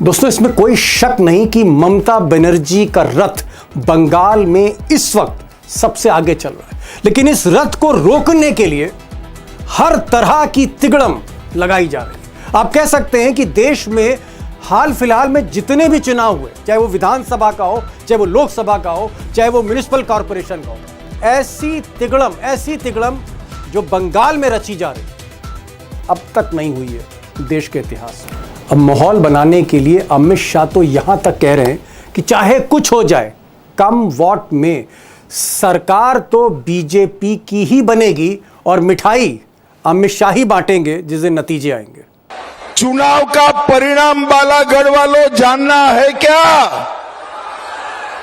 दोस्तों, इसमें कोई शक नहीं कि ममता बनर्जी का रथ बंगाल में इस वक्त सबसे आगे चल रहा है। लेकिन इस रथ को रोकने के लिए हर तरह की तिगड़म लगाई जा रही है। आप कह सकते हैं कि देश में हाल फिलहाल में जितने भी चुनाव हुए, चाहे वो विधानसभा का हो, चाहे वो लोकसभा का हो, चाहे वो म्युनिसिपल कॉर्पोरेशन का हो, ऐसी तिगड़म जो बंगाल में रची जा रही अब तक नहीं हुई है देश के इतिहास में। अब माहौल बनाने के लिए अमित शाह तो यहां तक कह रहे हैं कि चाहे कुछ हो जाए, कम वोट में सरकार तो बीजेपी की ही बनेगी और मिठाई अमित शाह ही बांटेंगे जिस दिन नतीजे आएंगे। चुनाव का परिणाम बालागढ़ वालों जानना है क्या?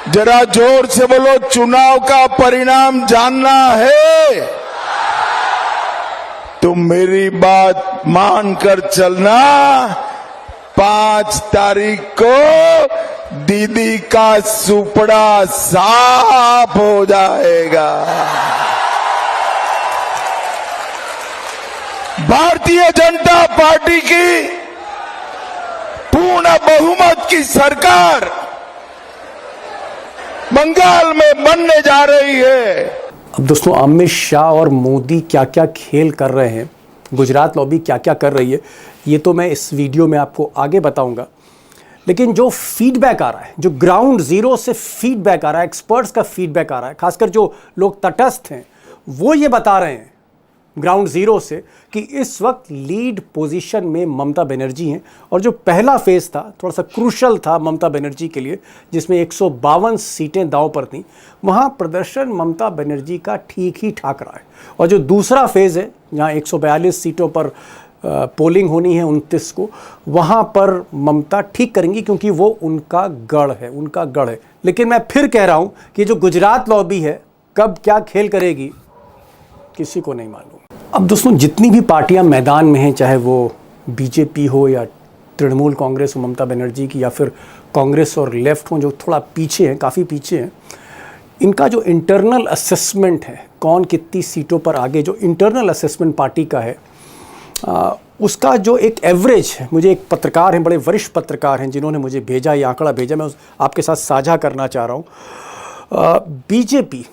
जरा जोर से बोलो, चुनाव का परिणाम जानना है? तुम मेरी बात मानकर चलना। 5 तारीख को दीदी का सुपड़ा साफ हो जाएगा। भारतीय जनता पार्टी की पूर्ण बहुमत की सरकार बंगाल में बनने जा रही है। अब दोस्तों, अमित शाह और मोदी क्या क्या खेल कर रहे हैं, गुजरात लॉबी क्या क्या कर रही है, ये तो मैं इस वीडियो में आपको आगे बताऊंगा। लेकिन जो फीडबैक आ रहा है, जो ग्राउंड जीरो से फीडबैक आ रहा है, एक्सपर्ट्स का फीडबैक आ रहा है, खासकर जो लोग तटस्थ हैं वो ये बता रहे हैं ग्राउंड जीरो से कि इस वक्त लीड पोजीशन में ममता बनर्जी हैं। और जो पहला फेज था, थोड़ा सा क्रूशल था ममता बनर्जी के लिए, जिसमें 152 सीटें दांव पर थीं, वहाँ प्रदर्शन ममता बनर्जी का ठीक ही ठाक रहा है। और जो दूसरा फेज है, जहाँ 142 सीटों पर पोलिंग होनी है 29 को, वहाँ पर ममता ठीक करेंगी क्योंकि वो उनका गढ़ है। लेकिन मैं फिर कह रहा हूँ कि जो गुजरात लॉबी है कब क्या खेल करेगी किसी को नहीं मालूम। अब दोस्तों, जितनी भी पार्टियां मैदान में हैं, चाहे वो बीजेपी हो या तृणमूल कांग्रेस हो ममता बनर्जी की, या फिर कांग्रेस और लेफ्ट हो जो थोड़ा पीछे हैं, काफ़ी पीछे हैं, इनका जो इंटरनल असेसमेंट है, कौन कितनी सीटों पर आगे, जो इंटरनल असेसमेंट पार्टी का है, उसका जो एक एवरेज है, मुझे एक पत्रकार हैं, बड़े वरिष्ठ पत्रकार हैं, जिन्होंने मुझे भेजा, ये आंकड़ा भेजा, मैं आपके साथ साझा करना चाह रहा हूँ। बीजेपी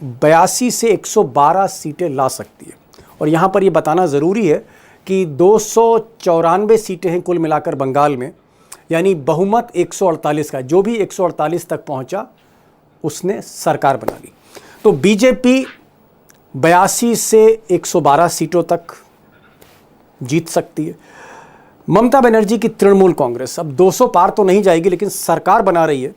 82 से 112 सीटें ला सकती है। और यहाँ पर ये बताना ज़रूरी है कि 294 सीटें हैं कुल मिलाकर बंगाल में, यानी बहुमत 148 का। जो भी 148 तक पहुँचा उसने सरकार बना ली। तो बीजेपी 82 से 112 सीटों तक जीत सकती है। ममता बनर्जी की तृणमूल कांग्रेस अब 200 पार तो नहीं जाएगी, लेकिन सरकार बना रही है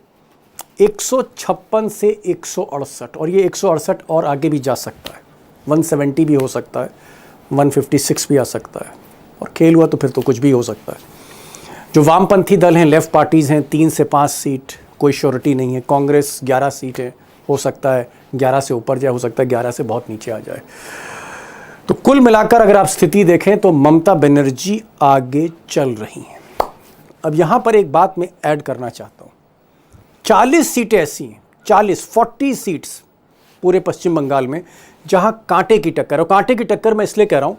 156 से 168, और ये 168 और आगे भी जा सकता है, 170 भी हो सकता है, 156 भी आ सकता है, और खेल हुआ तो फिर तो कुछ भी हो सकता है। जो वामपंथी दल हैं, लेफ्ट पार्टीज़ हैं, 3 से 5 सीट, कोई श्योरिटी नहीं है। कांग्रेस 11 सीटें, हो सकता है 11 से ऊपर जाए, हो सकता है 11 से बहुत नीचे आ जाए। तो कुल मिलाकर अगर आप स्थिति देखें तो ममता बनर्जी आगे चल रही हैं। अब यहाँ पर एक बात मैं ऐड करना चाहता हूँ। 40 सीटें ऐसी हैं, 40 सीट्स पूरे पश्चिम बंगाल में जहां कांटे की टक्कर। और कांटे की टक्कर मैं इसलिए कह रहा हूं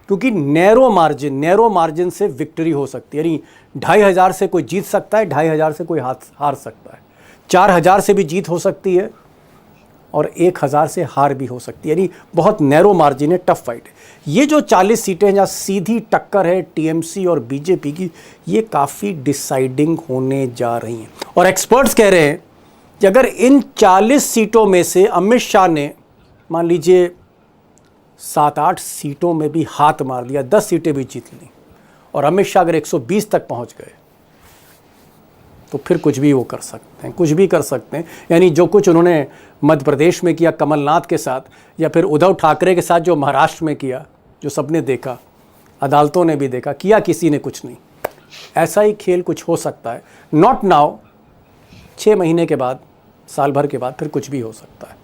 क्योंकि नैरो मार्जिन से विक्ट्री हो सकती है। यानी 2500 से कोई जीत सकता है, 2500 से कोई हार सकता है, 4000 से भी जीत हो सकती है, और 1000 से हार भी हो सकती है। यानी बहुत नैरो मार्जिन है, टफ फाइट है। ये जो 40 सीटें हैं जहाँ सीधी टक्कर है टीएमसी और बीजेपी की, ये काफ़ी डिसाइडिंग होने जा रही हैं। और एक्सपर्ट्स कह रहे हैं कि अगर इन 40 सीटों में से अमित शाह ने मान लीजिए 7-8 सीटों में भी हाथ मार दिया, 10 सीटें भी जीत ली, और अमित शाह अगर 120 तक पहुँच गए, तो फिर कुछ भी वो कर सकते हैं, कुछ भी कर सकते हैं। यानी जो कुछ उन्होंने मध्य प्रदेश में किया कमलनाथ के साथ, या फिर उद्धव ठाकरे के साथ जो महाराष्ट्र में किया, जो सबने देखा, अदालतों ने भी देखा, किया किसी ने कुछ नहीं, ऐसा ही खेल कुछ हो सकता है। नॉट नाउ, 6 महीने के बाद, साल भर के बाद फिर कुछ भी हो सकता है।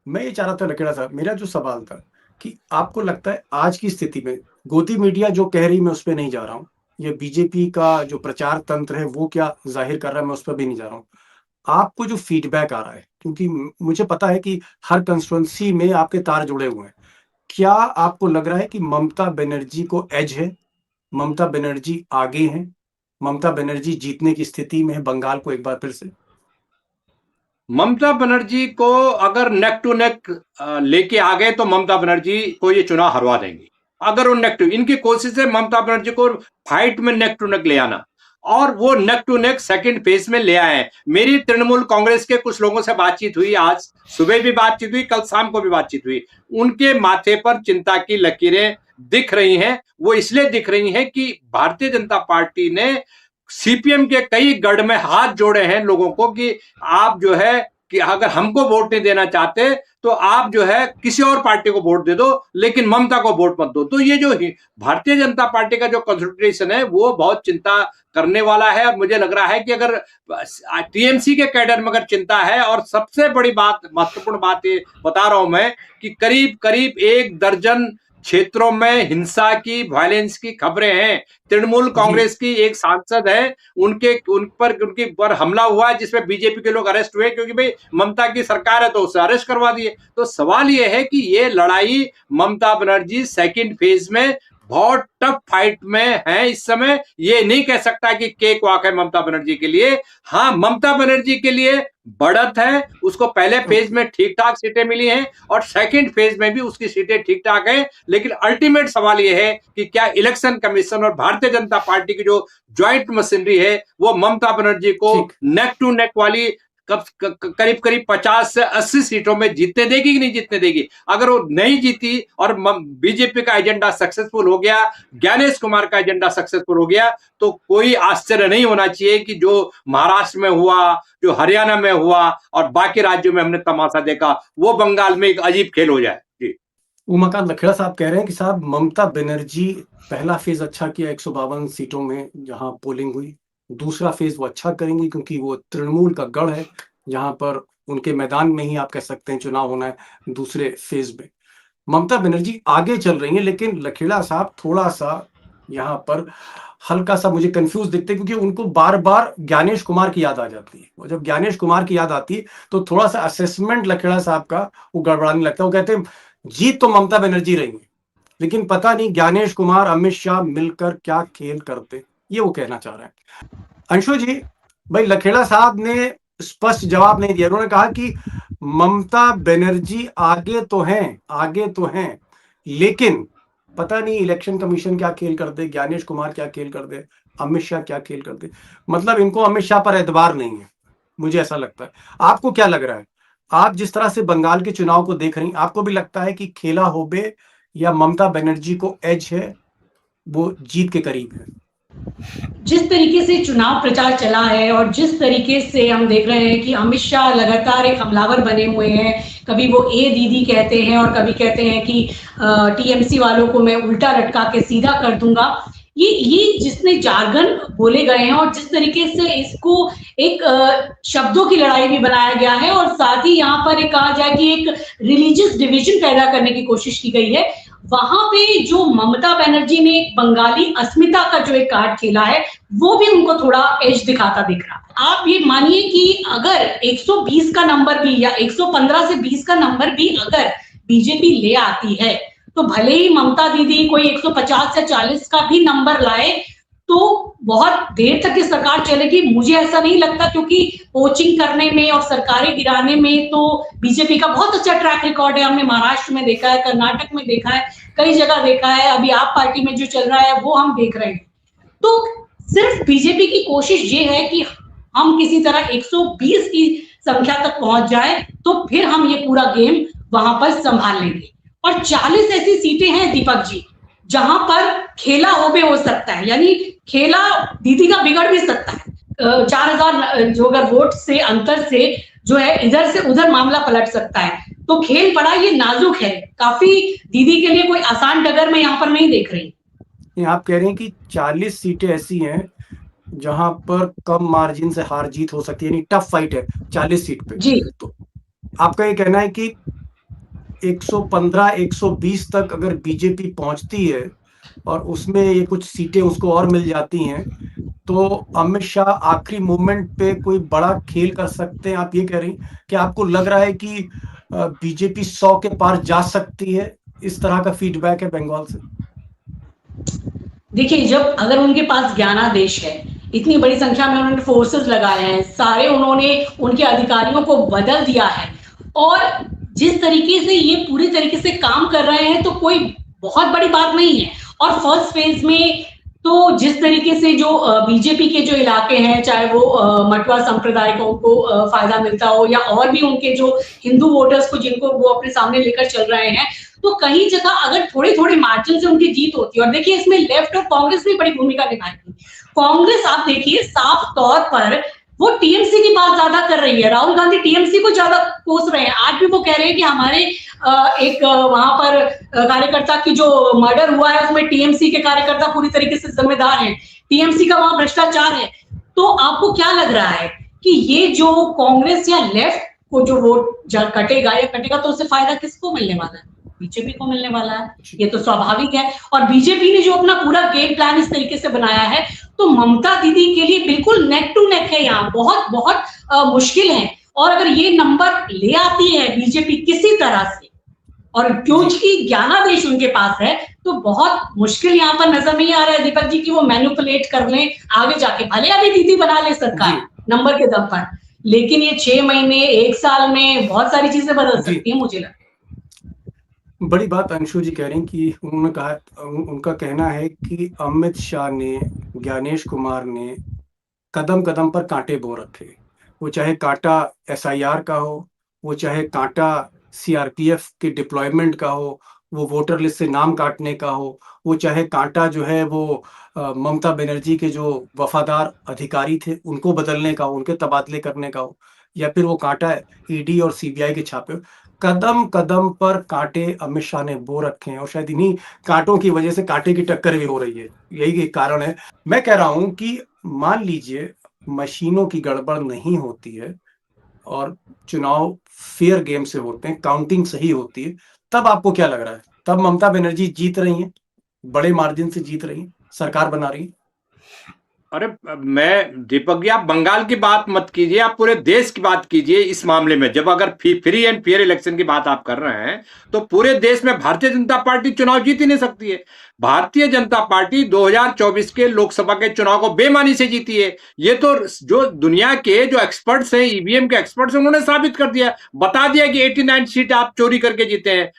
मैं ये चाह रहा था लकेड़ा साहब, मेरा जो सवाल था कि आपको लगता है आज की स्थिति में गोदी मीडिया जो कह रही, मैं उस पर नहीं जा रहा हूँ, ये बीजेपी का जो प्रचार तंत्र है वो क्या जाहिर कर रहा है, मैं उस पर भी नहीं जा रहा हूँ, आपको जो फीडबैक आ रहा है, क्योंकि मुझे पता है कि हर कंस्टिट्यूंसी में आपके तार जुड़े हुए हैं, क्या आपको लग रहा है कि ममता बनर्जी को एज है, ममता बनर्जी आगे हैं, ममता बनर्जी जीतने की स्थिति में है बंगाल को एक बार फिर से? ममता बनर्जी को अगर नेक टू नेक लेके आ गए तो ममता बनर्जी को ये चुनाव हरवा देंगी। अगर वो नेक टू, इनकी कोशिश है ममता बनर्जी को फाइट में नेक टू नेक ले आना, और वो neck to neck second phase में ले आए। मेरी तृणमूल कांग्रेस के कुछ लोगों से बातचीत हुई, आज सुबह भी बातचीत हुई, कल शाम को भी बातचीत हुई। उनके माथे पर चिंता की लकीरें दिख रही हैं। वो इसलिए दिख रही हैं कि भारतीय जनता पार्टी ने सीपीएम के कई गढ़ में हाथ जोड़े हैं लोगों को कि आप जो है कि अगर हमको वोट नहीं देना चाहते तो आप जो है किसी और पार्टी को वोट दे दो, लेकिन ममता को वोट मत दो। तो ये जो भारतीय जनता पार्टी का जो कंसोलिडेशन है वो बहुत चिंता करने वाला है। और मुझे लग रहा है कि अगर टीएमसी के कैडर में अगर चिंता है, और सबसे बड़ी बात, महत्वपूर्ण बात ये बता रहा हूं मैं कि करीब करीब 1 दर्जन क्षेत्रों में हिंसा की, वायलेंस की खबरें हैं। तृणमूल कांग्रेस की एक सांसद है, उनकी पर हमला हुआ है जिसमें बीजेपी के लोग अरेस्ट हुए, क्योंकि भाई ममता की सरकार है तो उसे अरेस्ट करवा दिए। तो सवाल यह है कि ये लड़ाई ममता बनर्जी सेकंड फेज में बहुत टफ फाइट में है इस समय। ये नहीं कह सकता कि केक वॉक है ममता बनर्जी के लिए। हाँ, ममता बनर्जी के लिए बढ़त है, उसको पहले फेज में ठीक ठाक सीटें मिली हैं और सेकंड फेज में भी उसकी सीटें ठीक ठाक हैं। लेकिन अल्टीमेट सवाल यह है कि क्या इलेक्शन कमीशन और भारतीय जनता पार्टी की जो ज्वाइंट मशीनरी है वो ममता बनर्जी को नेक टू नेक वाली करीब करीब 50 से 80 सीटों में जीतने देगी कि नहीं जीतने देगी। अगर वो नहीं जीती और बीजेपी का एजेंडा सक्सेसफुल हो गया, ज्ञानेश कुमार का एजेंडा सक्सेसफुल हो गया, तो कोई आश्चर्य नहीं होना चाहिए कि जो महाराष्ट्र में हुआ, जो हरियाणा में हुआ और बाकी राज्यों में हमने तमाशा देखा, वो बंगाल में एक अजीब खेल हो जाए। जी, उमाकांत लखेड़ा साहब कह रहे हैं कि साहब ममता बनर्जी पहला फेज अच्छा किया 152 सीटों में जहां पोलिंग हुई, दूसरा फेज वो अच्छा करेंगी क्योंकि वो तृणमूल का गढ़ है जहां पर उनके मैदान में ही आप कह सकते हैं चुनाव होना है दूसरे फेज में। ममता बनर्जी आगे चल रही है, लेकिन लखेड़ा साहब थोड़ा सा यहाँ पर हल्का सा मुझे कंफ्यूज दिखते हैं क्योंकि उनको बार बार ज्ञानेश कुमार की याद आ जाती है। और जब ज्ञानेश कुमार की याद आती है तो थोड़ा सा असेसमेंट लखेड़ा साहब का वो गड़बड़ाने लगता है। वो कहते हैं जीत तो ममता बनर्जी रही है, लेकिन पता नहीं ज्ञानेश कुमार अमित शाह मिलकर क्या खेल करते, ये वो कहना चाह रहे हैं। अंशु जी, भाई लखेड़ा साहब ने स्पष्ट जवाब नहीं दिया। उन्होंने कहा कि ममता बनर्जी आगे तो हैं, लेकिन पता नहीं इलेक्शन कमीशन क्या खेल कर दे, ज्ञानेश कुमार क्या खेल कर दे, अमित शाह क्या खेल कर दे। मतलब इनको अमित शाह पर एतबार नहीं है, मुझे ऐसा लगता है। आपको क्या लग रहा है? आप जिस तरह से बंगाल के चुनाव को देख रही, आपको भी लगता है कि खेला होबे या ममता बनर्जी को एज है, वो जीत के करीब है? जिस तरीके से चुनाव प्रचार चला है और जिस तरीके से हम देख रहे हैं कि अमित शाह लगातार एक हमलावर बने हुए हैं, कभी वो ए दीदी कहते हैं और कभी कहते हैं कि टीएमसी वालों को मैं उल्टा लटका के सीधा कर दूंगा। ये जिसने जार्गन बोले गए हैं और जिस तरीके से इसको एक शब्दों की लड़ाई भी बनाया गया है, और साथ ही यहाँ पर एक कहा जाए कि एक रिलीजियस डिवीजन पैदा करने की कोशिश की गई है, वहां पे जो ममता बनर्जी ने बंगाली अस्मिता का जो एक कार्ड खेला है वो भी उनको थोड़ा एज दिखाता दिख रहा। आप ये मानिए कि अगर 120 का नंबर भी या 115 से 20 का नंबर भी अगर बीजेपी ले आती है तो भले ही ममता दीदी कोई 150 से 40 का भी नंबर लाए तो बहुत देर तक ये सरकार चलेगी, मुझे ऐसा नहीं लगता, क्योंकि पोचिंग करने में और सरकारें गिराने में तो बीजेपी का बहुत अच्छा ट्रैक रिकॉर्ड है। हमने महाराष्ट्र में देखा है, कर्नाटक में देखा है, कई जगह देखा है, अभी आप पार्टी में जो चल रहा है वो हम देख रहे हैं। तो सिर्फ बीजेपी की कोशिश ये है कि हम किसी तरह 120 की संख्या तक पहुंच जाए तो फिर हम ये पूरा गेम वहां पर संभाल लेंगे। और 40 ऐसी सीटें हैं दीपक जी जहां पर खेला होबे हो सकता है, यानी खेला दीदी का बिगड़ भी सकता है। 4000 जो अगर वोट से अंतर से जो है इधर से उधर मामला पलट सकता है, तो खेल पड़ा ये नाजुक है काफी, दीदी के लिए कोई आसान डगर में यहाँ पर नहीं देख रही। आप कह रहे हैं कि 40 सीटें ऐसी हैं जहां पर कम मार्जिन से हार जीत हो सकती है, यानी टफ फाइट है 40 सीट पे जी। तो आपका ये कहना है कि 115-120 तक अगर बीजेपी पहुंचती है और उसमें ये कुछ सीटें उसको और मिल जाती हैं तो अमित शाह आखिरी मोमेंट पे कोई बड़ा खेल कर सकते हैं, आप ये कह रही कि आपको लग रहा है कि बीजेपी 100 के पार जा सकती है? इस तरह का फीडबैक है बंगाल से। देखिए, जब अगर उनके पास ज्ञानादेश है, इतनी बड़ी संख्या में उन्होंने फोर्सेस लगाए हैं, सारे उन्होंने उनके अधिकारियों को बदल दिया है, और जिस तरीके से ये पूरी तरीके से काम कर रहे हैं तो कोई बहुत बड़ी बात नहीं है। और फर्स्ट फेज में तो जिस तरीके से जो बीजेपी के जो इलाके हैं, चाहे वो मटवा संप्रदाय को उनको फायदा मिलता हो, या और भी उनके जो हिंदू वोटर्स को जिनको वो अपने सामने लेकर चल रहे हैं, तो कई जगह अगर थोड़ी थोड़ी मार्जिन से उनकी जीत होती है। और देखिए इसमें लेफ्ट और कांग्रेस भी बड़ी भूमिका निभाएगी। कांग्रेस आप देखिए साफ तौर पर वो टीएमसी की बात ज्यादा कर रही है, राहुल गांधी टीएमसी को ज्यादा कोस रहे हैं। आज भी वो कह रहे हैं कि हमारे एक वहां पर कार्यकर्ता की जो मर्डर हुआ है उसमें टीएमसी के कार्यकर्ता पूरी तरीके से जिम्मेदार हैं, टीएमसी का वहां भ्रष्टाचार है। तो आपको क्या लग रहा है कि ये जो कांग्रेस या लेफ्ट को जो वोट कटेगा तो उससे फायदा किसको मिलने वाला है? बीजेपी को मिलने वाला है, ये तो स्वाभाविक है। और बीजेपी ने जो अपना पूरा गेम प्लान इस तरीके से बनाया है, तो ममता दीदी के लिए बिल्कुल नेक टू नेक है, यहाँ बहुत बहुत मुश्किल है। और अगर ये नंबर ले आती है बीजेपी किसी तरह से, और क्योंकि ज्ञानादेश उनके पास है, तो बहुत मुश्किल यहाँ पर नजर नहीं आ रहा है दीपक जी की वो मैनिपुलेट कर लें आगे जाके। भले अभी दीदी बना ले सरकार नंबर के दम पर, लेकिन ये 6 महीने 1 साल में बहुत सारी चीजें बदल सकती है, मुझे लगता है। बड़ी बात अंशु जी कह रही हैं कि उन्होंने कहा, उनका कहना है कि अमित शाह ने, ज्ञानेश कुमार ने कदम कदम पर कांटे बो रखे। वो चाहे कांटा एसआईआर का हो, वो चाहे कांटा सीआरपीएफ के डिप्लॉयमेंट का हो, वो वोटर लिस्ट से नाम काटने का हो, वो चाहे कांटा जो है वो ममता बनर्जी के जो वफादार अधिकारी थे उनको बदलने का हो, उनके तबादले करने का हो, या फिर वो कांटा ईडी और सीबीआई के छापे हो। कदम कदम पर कांटे अमित शाह ने बो रखे हैं, और शायद इन्हीं कांटों की वजह से कांटे की टक्कर भी हो रही है। यही एक कारण है। मैं कह रहा हूं कि मान लीजिए मशीनों की गड़बड़ नहीं होती है और चुनाव फेयर गेम से होते हैं, काउंटिंग सही होती है, तब आपको क्या लग रहा है? तब ममता बनर्जी जीत रही हैं, बड़े मार्जिन से जीत रही हैं, सरकार बना रही है। अरे मैं दीपक जी, आप बंगाल की बात मत कीजिए, आप पूरे देश की बात कीजिए इस मामले में। जब अगर फ्री एंड फेयर इलेक्शन की बात आप कर रहे हैं, तो पूरे देश में भारतीय जनता पार्टी चुनाव जीत ही नहीं सकती है। भारतीय जनता पार्टी 2024 के लोकसभा के चुनाव को बेईमानी से जीती है। ये तो जो दुनिया के जो एक्सपर्ट्स हैं, ईवीएम के एक्सपर्ट्स हैं, उन्होंने साबित कर दिया, बता दिया कि 89 सीट आप चोरी करके जीते हैं।